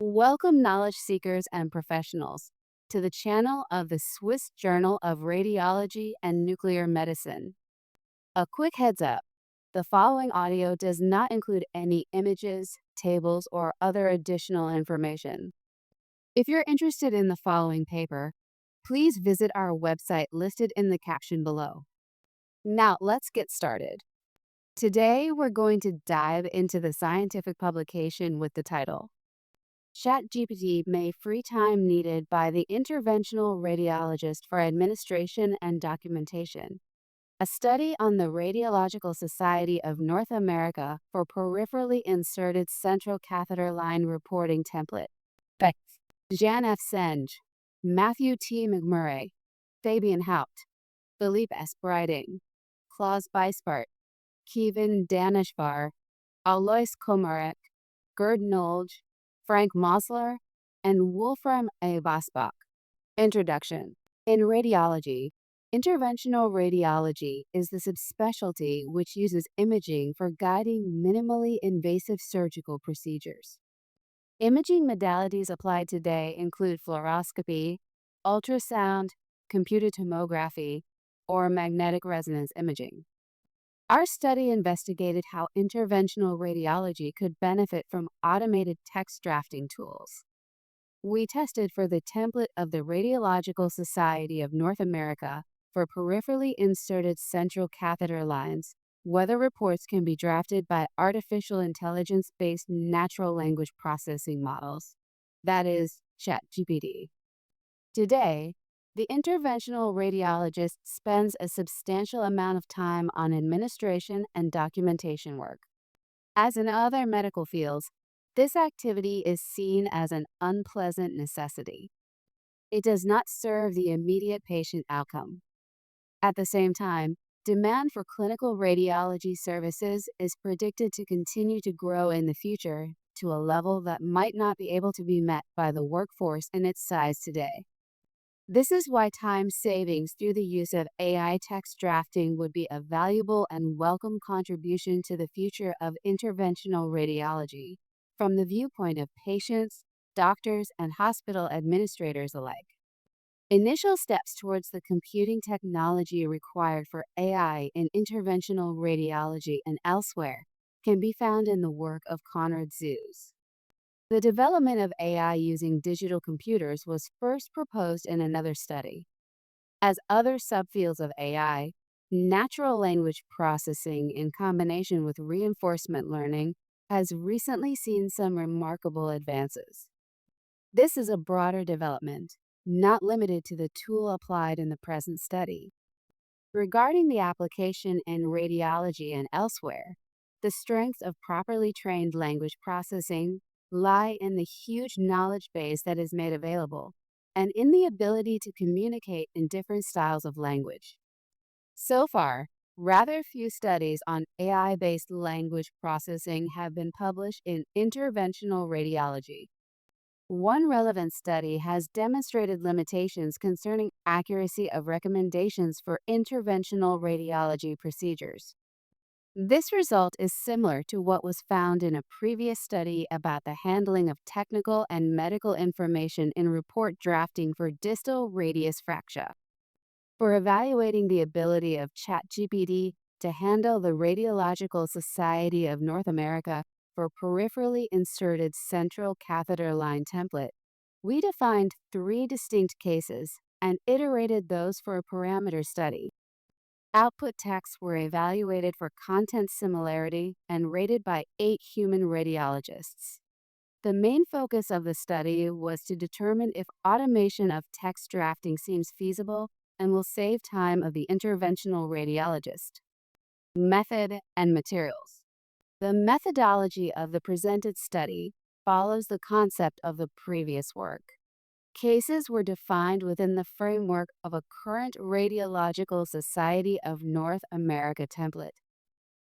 Welcome, knowledge seekers and professionals, to the channel of the Swiss Journal of Radiology and Nuclear Medicine. A quick heads up, the following audio does not include any images, tables, or other additional information. If you're interested in the following paper, please visit our website listed in the caption below. Now, let's get started. Today, we're going to dive into the scientific publication with the title ChatGPT May Free Time Needed by the Interventional Radiologist for Administration and Documentation. A study on the Radiological Society of North America for peripherally inserted central catheter line reporting template. By Jan F. Senge, Matthew T. McMurray, Fabian Haupt, Philippe S. Breiting, Klaus Beisbart, Kevin Danishvar, Alois Komarek, Gerd Nolge, Frank Mosler, and Wolfram A. Bosbach. Introduction. In radiology, interventional radiology is the subspecialty which uses imaging for guiding minimally invasive surgical procedures. Imaging modalities applied today include fluoroscopy, ultrasound, computed tomography, or magnetic resonance imaging. Our study investigated how interventional radiology could benefit from automated text drafting tools. We tested for the template of the Radiological Society of North America for peripherally inserted central catheter lines, whether reports can be drafted by artificial intelligence-based natural language processing models, that is, ChatGPT. Today, the interventional radiologist spends a substantial amount of time on administration and documentation work. As in other medical fields, this activity is seen as an unpleasant necessity. It does not serve the immediate patient outcome. At the same time, demand for clinical radiology services is predicted to continue to grow in the future to a level that might not be able to be met by the workforce in its size today. This is why time savings through the use of AI text drafting would be a valuable and welcome contribution to the future of interventional radiology, from the viewpoint of patients, doctors, and hospital administrators alike. Initial steps towards the computing technology required for AI in interventional radiology and elsewhere can be found in the work of Konrad Zuse. The development of AI using digital computers was first proposed in another study. As other subfields of AI, natural language processing in combination with reinforcement learning has recently seen some remarkable advances. This is a broader development, not limited to the tool applied in the present study. Regarding the application in radiology and elsewhere, the strengths of properly trained language processing lie in the huge knowledge base that is made available and in the ability to communicate in different styles of language. So far, rather few studies on AI-based language processing have been published in interventional radiology. One relevant study has demonstrated limitations concerning accuracy of recommendations for interventional radiology procedures. This result is similar to what was found in a previous study about the handling of technical and medical information in report drafting for distal radius fracture. For evaluating the ability of ChatGPT to handle the Radiological Society of North America for peripherally inserted central catheter line template, we defined 3 distinct cases and iterated those for a parameter study. Output texts were evaluated for content similarity and rated by 8 human radiologists. The main focus of the study was to determine if automation of text drafting seems feasible and will save time of the interventional radiologist. Method and materials. The methodology of the presented study follows the concept of the previous work. Cases were defined within the framework of a current Radiological Society of North America template.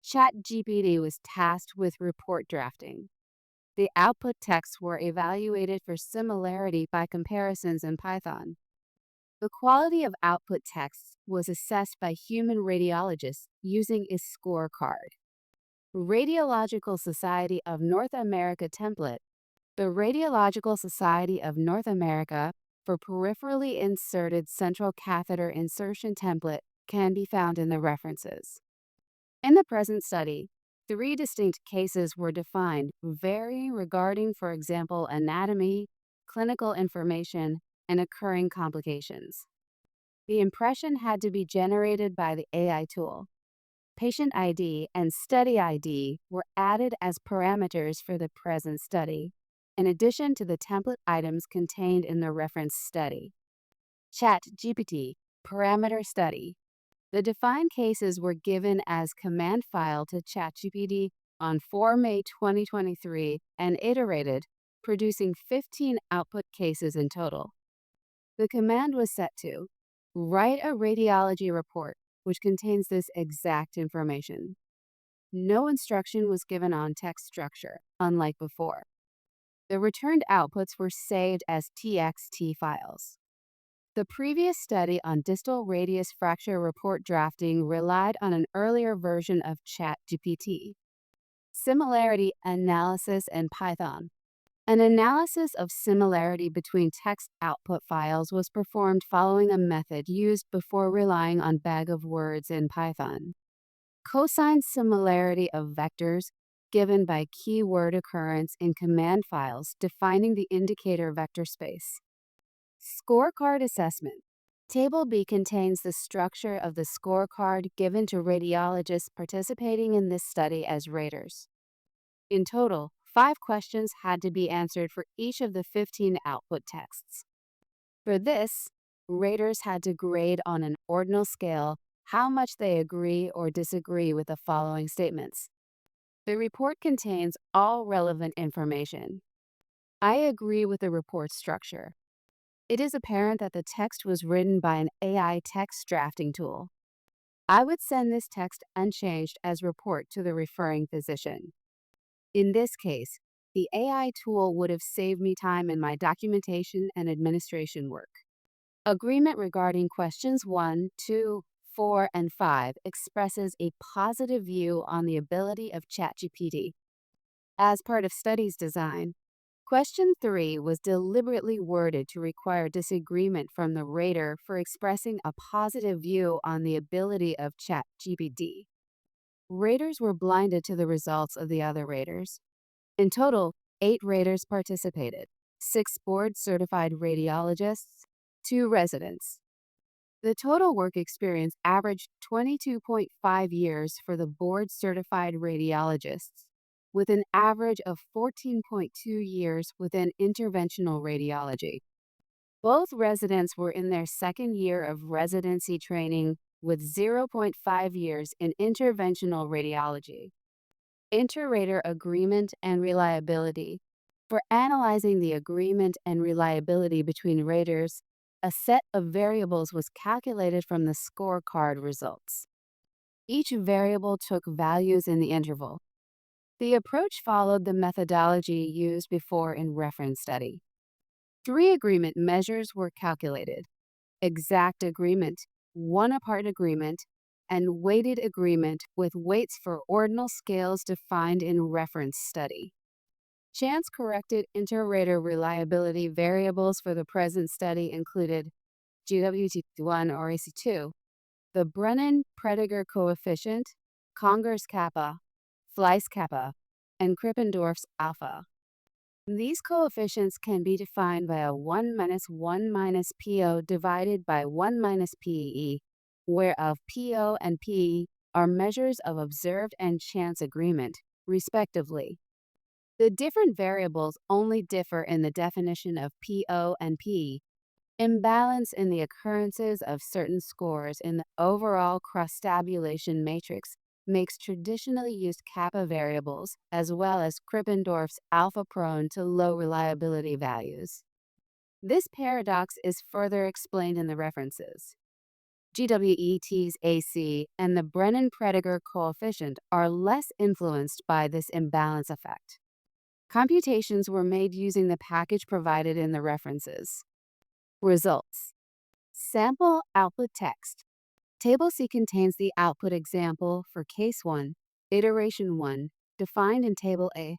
ChatGPT was tasked with report drafting. The output texts were evaluated for similarity by comparisons in Python. The quality of output texts was assessed by human radiologists using a scorecard. Radiological Society of North America template The Radiological Society of North America for peripherally inserted central catheter insertion template can be found in the references. In the present study, three distinct cases were defined, varying regarding, for example, anatomy, clinical information, and occurring complications. The impression had to be generated by the AI tool. Patient ID and study ID were added as parameters for the present study, in addition to the template items contained in the reference study. ChatGPT parameter study. The defined cases were given as command file to ChatGPT on 4 May 2023 and iterated, producing 15 output cases in total. The command was set to write a radiology report which contains this exact information. No instruction was given on text structure, unlike before. The returned outputs were saved as TXT files. The previous study on distal radius fracture report drafting relied on an earlier version of ChatGPT. Similarity analysis in Python. An analysis of similarity between text output files was performed following a method used before relying on bag of words in Python. Cosine similarity of vectors given by keyword occurrence in command files defining the indicator vector space. Scorecard assessment. Table B contains the structure of the scorecard given to radiologists participating in this study as raters. In total, 5 questions had to be answered for each of the 15 output texts. For this, raters had to grade on an ordinal scale how much they agree or disagree with the following statements. The report contains all relevant information. I agree with the report structure. It is apparent that the text was written by an AI text drafting tool. I would send this text unchanged as report to the referring physician. In this case, the AI tool would have saved me time in my documentation and administration work. Agreement regarding questions 1, 2, 4, and 5 expresses a positive view on the ability of ChatGPT. As part of study's design, question 3 was deliberately worded to require disagreement from the rater for expressing a positive view on the ability of ChatGPT. Raters were blinded to the results of the other raters. In total, 8 raters participated, 6 board-certified radiologists, 2 residents. The total work experience averaged 22.5 years for the board-certified radiologists, with an average of 14.2 years within interventional radiology. Both residents were in their second year of residency training with 0.5 years in interventional radiology. Inter-rater agreement and reliability. For analyzing the agreement and reliability between raters, a set of variables was calculated from the scorecard results. Each variable took values in the interval. The approach followed the methodology used before in reference study. 3 agreement measures were calculated: exact agreement, one-apart agreement, and weighted agreement with weights for ordinal scales defined in reference study. Chance-corrected inter-rater reliability variables for the present study included GWT1 or AC2, the Brennan-Prediger coefficient, Conger's kappa, Fleiss kappa, and Krippendorf's alpha. These coefficients can be defined by a 1 minus 1 minus PO divided by 1 minus PE, whereof PO and PE are measures of observed and chance agreement, respectively. The different variables only differ in the definition of PO and PE. Imbalance in the occurrences of certain scores in the overall cross-tabulation matrix makes traditionally used kappa variables, as well as Krippendorf's alpha, prone to low reliability values. This paradox is further explained in the references. GWET's AC and the Brennan-Prediger coefficient are less influenced by this imbalance effect. Computations were made using the package provided in the references. Results. Sample output text. Table C contains the output example for case 1, iteration 1, defined in Table A.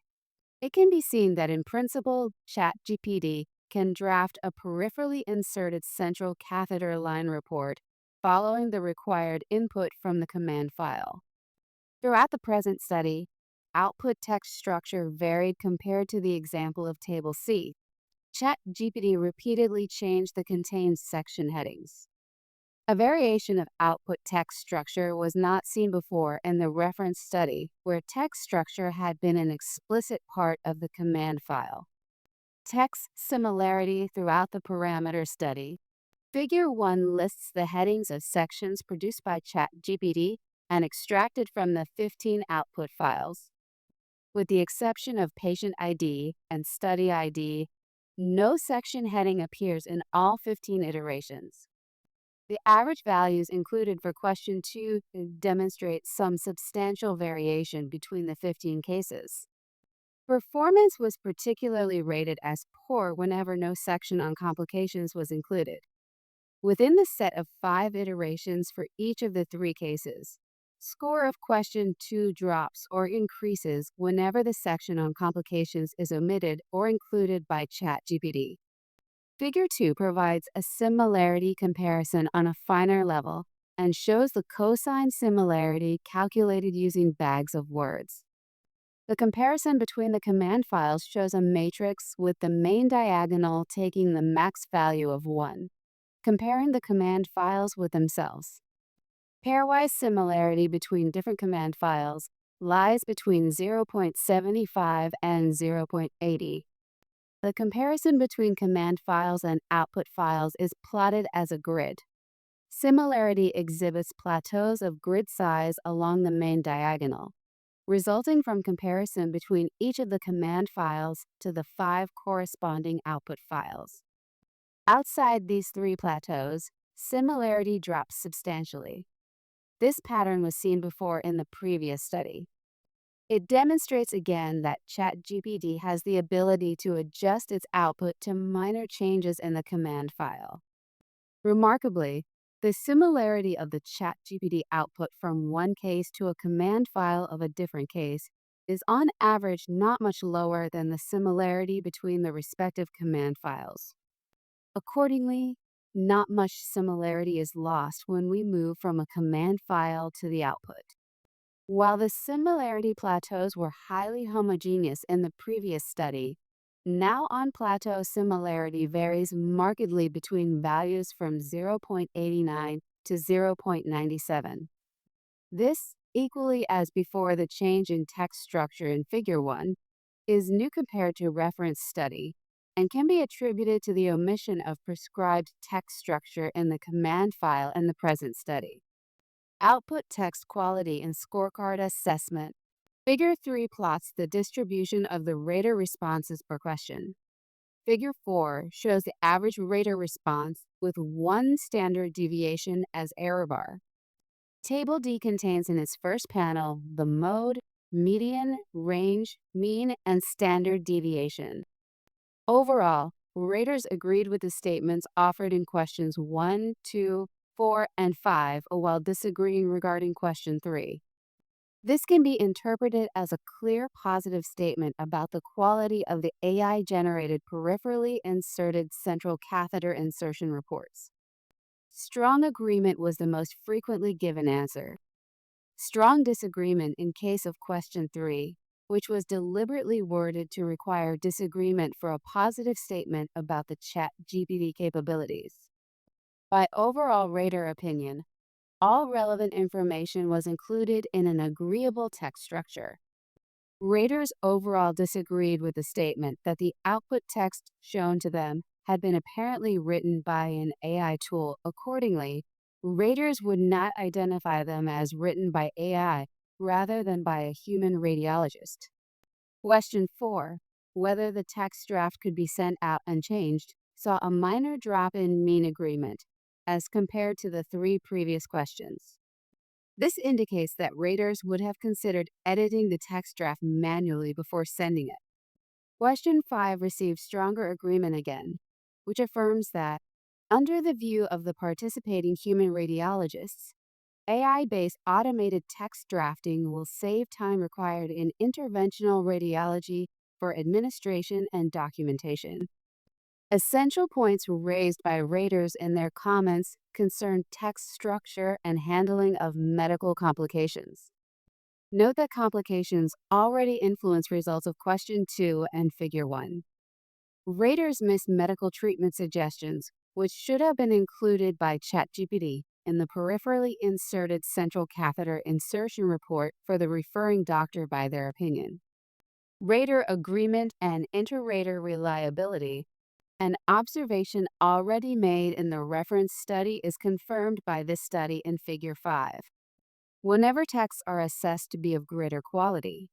It can be seen that in principle, ChatGPT can draft a peripherally inserted central catheter line report following the required input from the command file. Throughout the present study, output text structure varied compared to the example of Table C. ChatGPT repeatedly changed the contained section headings. A variation of output text structure was not seen before in the reference study, where text structure had been an explicit part of the command file. Text similarity throughout the parameter study. Figure 1 lists the headings of sections produced by ChatGPT and extracted from the 15 output files. With the exception of patient ID and study ID, no section heading appears in all 15 iterations. The average values included for question 2 demonstrate some substantial variation between the 15 cases. Performance was particularly rated as poor whenever no section on complications was included. Within the set of 5 iterations for each of the 3 cases, score of question 2 drops or increases whenever the section on complications is omitted or included by ChatGPT. Figure 2 provides a similarity comparison on a finer level and shows the cosine similarity calculated using bags of words. The comparison between the command files shows a matrix with the main diagonal taking the max value of 1, comparing the command files with themselves. Pairwise similarity between different command files lies between 0.75 and 0.80. The comparison between command files and output files is plotted as a grid. Similarity exhibits plateaus of grid size along the main diagonal, resulting from comparison between each of the command files to the 5 corresponding output files. Outside these 3 plateaus, similarity drops substantially. This pattern was seen before in the previous study. It demonstrates again that ChatGPT has the ability to adjust its output to minor changes in the command file. Remarkably, the similarity of the ChatGPT output from one case to a command file of a different case is on average not much lower than the similarity between the respective command files. Accordingly, not much similarity is lost when we move from a command file to the output. While the similarity plateaus were highly homogeneous in the previous study, now on plateau similarity varies markedly between values from 0.89 to 0.97. This, equally as before the change in text structure in Figure 1, is new compared to reference study and can be attributed to the omission of prescribed text structure in the command file in the present study. Output text quality and scorecard assessment. Figure 3 plots the distribution of the rater responses per question. Figure 4 shows the average rater response with 1 standard deviation as error bar. Table D contains in its first panel the mode, median, range, mean, and standard deviation. Overall, raters agreed with the statements offered in questions 1, 2, 4, and 5 while disagreeing regarding question 3. This can be interpreted as a clear positive statement about the quality of the AI-generated peripherally inserted central catheter insertion reports. Strong agreement was the most frequently given answer. Strong disagreement in case of question 3, which was deliberately worded to require disagreement for a positive statement about the ChatGPT capabilities. By overall rater opinion, all relevant information was included in an agreeable text structure. Raters overall disagreed with the statement that the output text shown to them had been apparently written by an AI tool. Accordingly, raters would not identify them as written by AI rather than by a human radiologist. Question 4, whether the text draft could be sent out unchanged, saw a minor drop in mean agreement as compared to the 3 previous questions. This indicates that raters would have considered editing the text draft manually before sending it. Question 5 received stronger agreement again, which affirms that, under the view of the participating human radiologists, AI-based automated text drafting will save time required in interventional radiology for administration and documentation. Essential points raised by raters in their comments concern text structure and handling of medical complications. Note that complications already influence results of question 2 and figure 1. Raters missed medical treatment suggestions, which should have been included by ChatGPT in the peripherally inserted central catheter insertion report for the referring doctor by their opinion. Rater agreement and inter-rater reliability. An observation already made in the reference study is confirmed by this study in Figure 5. Whenever texts are assessed to be of greater quality,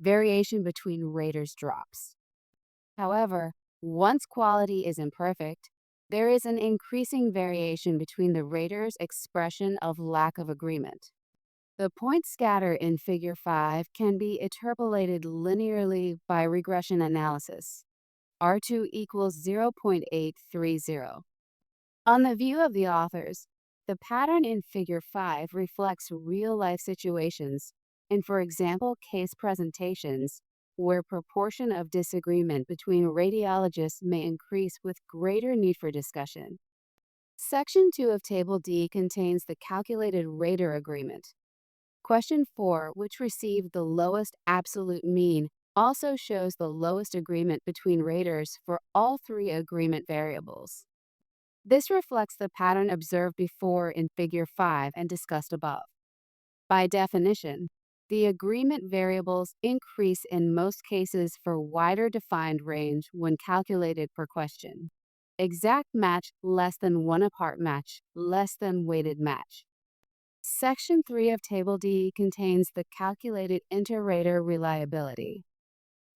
variation between raters drops. However, once quality is imperfect, there is an increasing variation between the rater's expression of lack of agreement. The point scatter in Figure 5 can be interpolated linearly by regression analysis. R2 equals 0.830. On the view of the authors, the pattern in Figure 5 reflects real-life situations and, for example, case presentations where proportion of disagreement between radiologists may increase with greater need for discussion. Section 2 of Table D contains the calculated rater agreement. Question 4, which received the lowest absolute mean, also shows the lowest agreement between raters for all three agreement variables. This reflects the pattern observed before in Figure 5 and discussed above. By definition, the agreement variables increase in most cases for wider defined range when calculated per question. Exact match less than 1 apart match less than weighted match. Section 3 of Table D contains the calculated inter-rater reliability.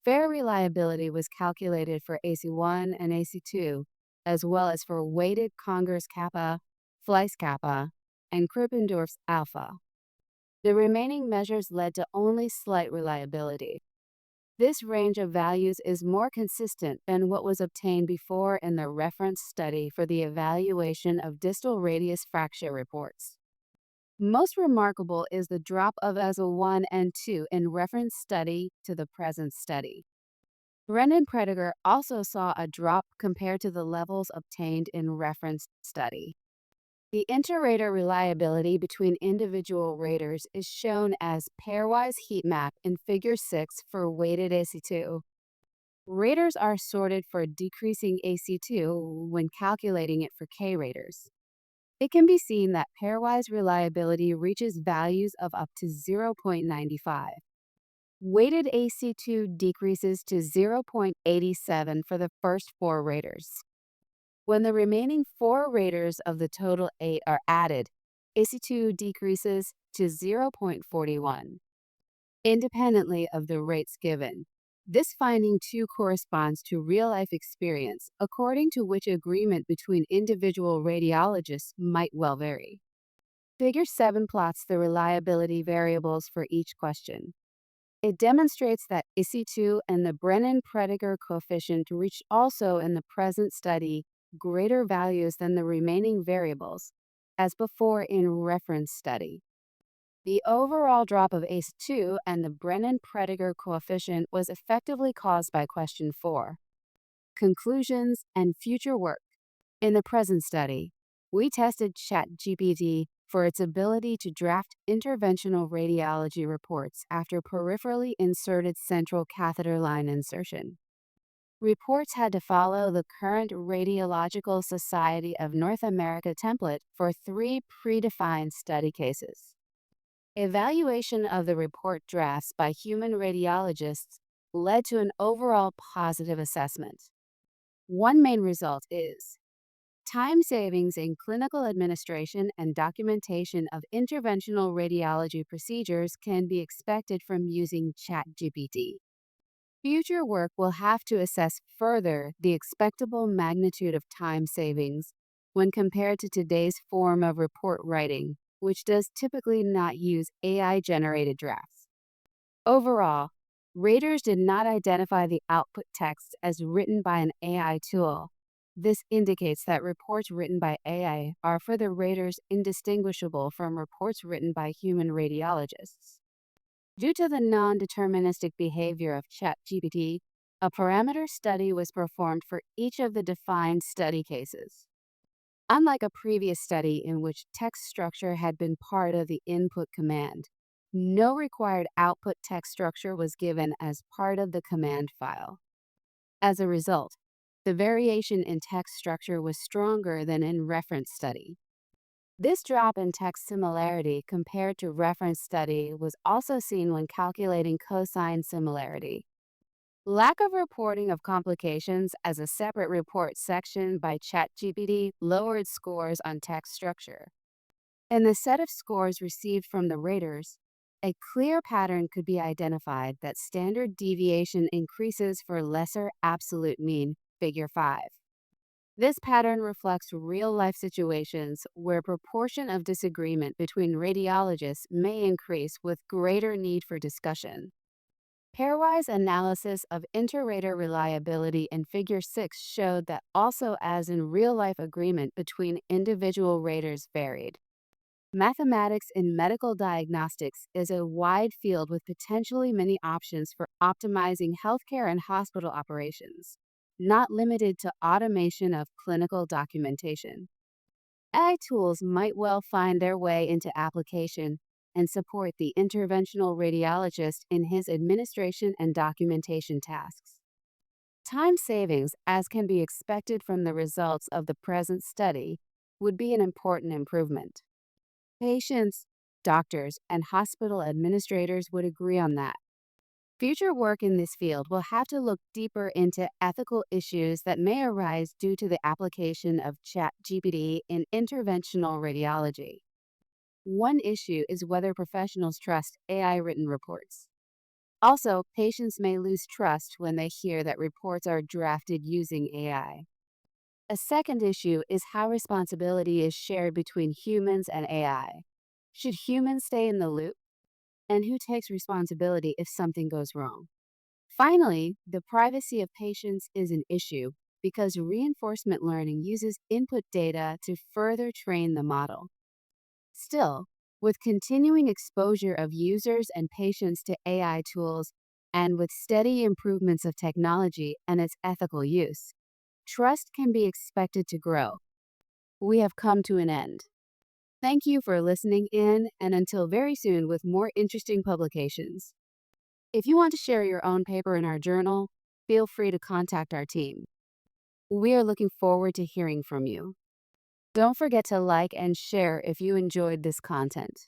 Fair reliability was calculated for AC1 and AC2, as well as for weighted Congers kappa, Fleiss kappa, and Krippendorf's alpha. The remaining measures led to only slight reliability. This range of values is more consistent than what was obtained before in the reference study for the evaluation of distal radius fracture reports. Most remarkable is the drop of ESO 1 and 2 in reference study to the present study. Brennan Prediger also saw a drop compared to the levels obtained in reference study. The inter-rater reliability between individual raters is shown as pairwise heat map in Figure 6 for weighted AC2. Raters are sorted for decreasing AC2 when calculating it for K raters. It can be seen that pairwise reliability reaches values of up to 0.95. Weighted AC2 decreases to 0.87 for the first 4 raters. When the remaining 4 raters of the total 8 are added, AC2 decreases to 0.41. Independently of the rates given, this finding too corresponds to real-life experience, according to which agreement between individual radiologists might well vary. Figure 7 plots the reliability variables for each question. It demonstrates that AC2 and the Brennan-Prediger coefficient reached also in the present study greater values than the remaining variables, as before in reference study. The overall drop of AC2 and the Brennan-Prediger coefficient was effectively caused by question 4. Conclusions and future work. In the present study, we tested ChatGPT for its ability to draft interventional radiology reports after peripherally inserted central catheter line insertion. Reports had to follow the current Radiological Society of North America template for 3 predefined study cases. Evaluation of the report drafts by human radiologists led to an overall positive assessment. One main result is time savings in clinical administration and documentation of interventional radiology procedures can be expected from using ChatGPT. Future work will have to assess further the expectable magnitude of time savings when compared to today's form of report writing, which does typically not use AI-generated drafts. Overall, raters did not identify the output text as written by an AI tool. This indicates that reports written by AI are for the raters indistinguishable from reports written by human radiologists. Due to the non-deterministic behavior of ChatGPT, A parameter study was performed for each of the defined study cases. Unlike a previous study in which text structure had been part of the input command, no required output text structure was given as part of the command file. As a result, the variation in text structure was stronger than in reference study. This drop in text similarity compared to reference study was also seen when calculating cosine similarity. Lack of reporting of complications as a separate report section by ChatGPT lowered scores on text structure. In the set of scores received from the raters, a clear pattern could be identified that standard deviation increases for lesser absolute mean, figure 5. This pattern reflects real-life situations where proportion of disagreement between radiologists may increase with greater need for discussion. Pairwise analysis of inter-rater reliability in Figure 6 showed that also as in real-life agreement between individual raters varied. Mathematics in medical diagnostics is a wide field with potentially many options for optimizing healthcare and hospital operations, not limited to automation of clinical documentation. AI tools might well find their way into application and support the interventional radiologist in his administration and documentation tasks. Time savings, as can be expected from the results of the present study, would be an important improvement. Patients, doctors, and hospital administrators would agree on that. Future work in this field will have to look deeper into ethical issues that may arise due to the application of ChatGPT in interventional radiology. One issue is whether professionals trust AI-written reports. Also, patients may lose trust when they hear that reports are drafted using AI. A second issue is how responsibility is shared between humans and AI. Should humans stay in the loop? And who takes responsibility if something goes wrong? Finally, the privacy of patients is an issue because reinforcement learning uses input data to further train the model. Still, with continuing exposure of users and patients to AI tools, and with steady improvements of technology and its ethical use, trust can be expected to grow. We have come to an end. Thank you for listening in, and until very soon with more interesting publications. If you want to share your own paper in our journal, feel free to contact our team. We are looking forward to hearing from you. Don't forget to like and share if you enjoyed this content.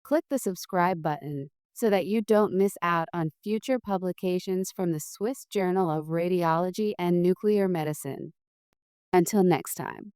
Click the subscribe button so that you don't miss out on future publications from the Swiss Journal of Radiology and Nuclear Medicine. Until next time.